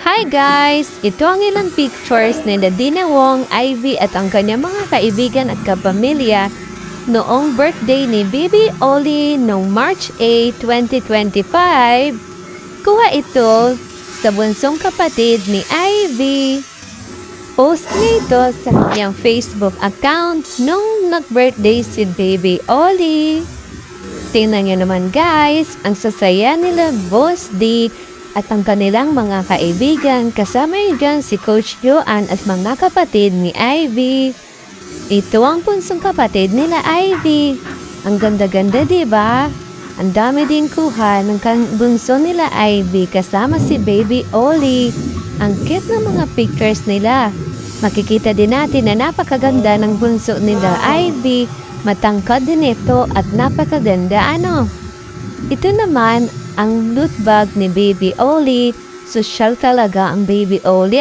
Hi guys! Ito ang ilang pictures ni Dina Wong, Ivy at ang kanyang mga kaibigan at kapamilya noong birthday ni Baby Oli noong March 8, 2025. Kuha ito sa bunsong kapatid ni Ivy. Post niya ito sa kanyang Facebook account nung nag-birthday si Baby Oli. Tingnan niyo naman guys, ang sasaya nila Boss D at ang kanilang mga kaibigan, kasama yun dyan si Coach Joanne at mga kapatid ni Ivy. Ito ang punsong kapatid nila Ivy. Ang ganda-ganda diba? Ang dami din kuha ng bunso nila Ivy kasama si Baby Oli. Ang cute ng mga pictures nila. Makikita din natin na napakaganda ng bunso nila Ivy. Matangkad din ito at napakaganda Ito naman ang loot bag ni Baby Oli. Social talaga ang Baby Oli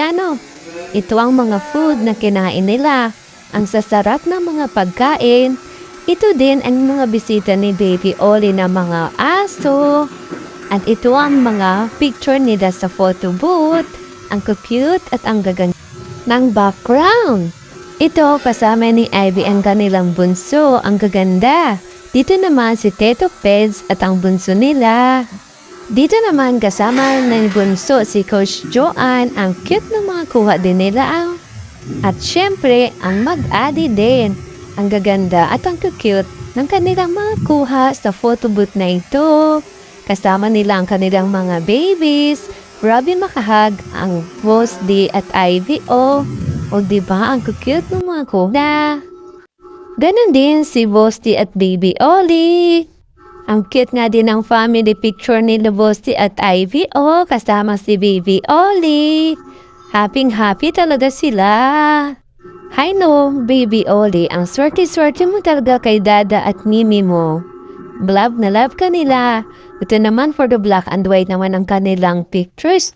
Ito ang mga food na kinain nila. Ang sasarap ng mga pagkain. Ito din ang mga bisita ni Baby Oli na mga aso. At ito ang mga picture nila sa photo booth. Ang cute at ang gaganda ng background. Ito kasama ni Ivy ang kanilang bunso. Ang gaganda. Dito naman si Teto Peds at ang bunso nila. Dito naman kasama ng bunso si Coach Joanne. Ang cute ng mga kuha din nila. At syempre, ang mag-adi din. Ang gaganda at ang cute ng kanilang mga kuha sa photo booth na ito. Kasama nila ang kanilang mga babies. Grabe makahag ang Boss D at Ivy O diba ang cute ng mga kuha. Ganon din si Boss D at Baby Oli. Ang cute nga din ang family picture ni Boss D at Ivy kasama si Baby Oli. Happy talaga sila. Hi no, Baby Oli, ang swerte-swerte mo talaga kay Dada at Mimi mo. Love na love ka nila. Ito naman for the black and white naman ang kanilang pictures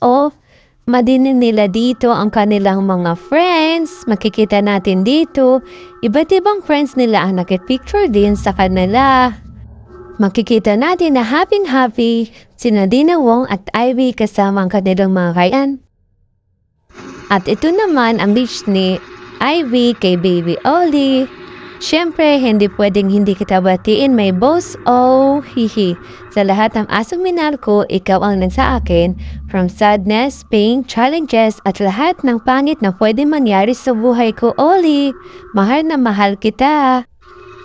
madinin nila dito ang kanilang mga friends. Makikita natin dito, iba't ibang friends nila ang nakipicture din sa kanila. Makikita natin na happy sina Dina Wong at Ivy kasama ang kanilang mga kayan. At ito naman ang wish ni Ivy kay Baby Oli. Siyempre, hindi pwedeng hindi kita batiin, may boss hihi. Sa lahat ng asong minahal ko, ikaw ang nagsa akin. From sadness, pain, challenges, at lahat ng pangit na pwede mangyari sa buhay ko, Oli. Mahal na mahal kita.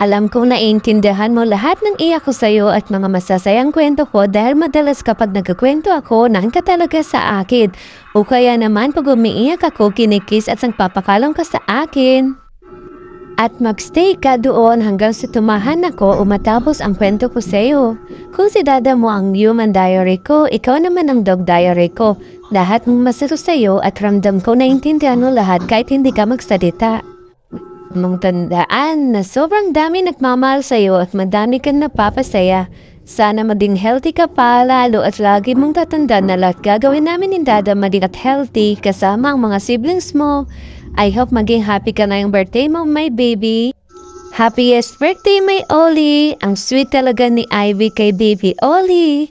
Alam kong naiintindihan mo lahat ng iyak ko sa'yo at mga masasayang kwento ko dahil madalas kapag nagkakwento ako, nang ka talaga sa akin. O kaya naman pag umiiyak ako, kinikis at nagpapakalong ka sa akin. At magstay ka doon hanggang sa tumahan ako o matapos ang kwento ko sa'yo. Kung si Dada mo ang human diary ko, ikaw naman ang dog diary ko. Lahat ng masaro sa'yo at ramdam ko naintindihan mo lahat kahit hindi ka magsalita. Mong tandaan na sobrang dami nagmamahal sa'yo at madami kang napapasaya. Sana maging healthy ka pa lalo at lagi mong tatandaan na lahat gagawin namin ni Dada maging at healthy kasama ang mga siblings mo. I hope maging happy ka na yung birthday mo, my baby. Happiest birthday, my Oli! Ang sweet talaga ni Ivy kay Baby Oli.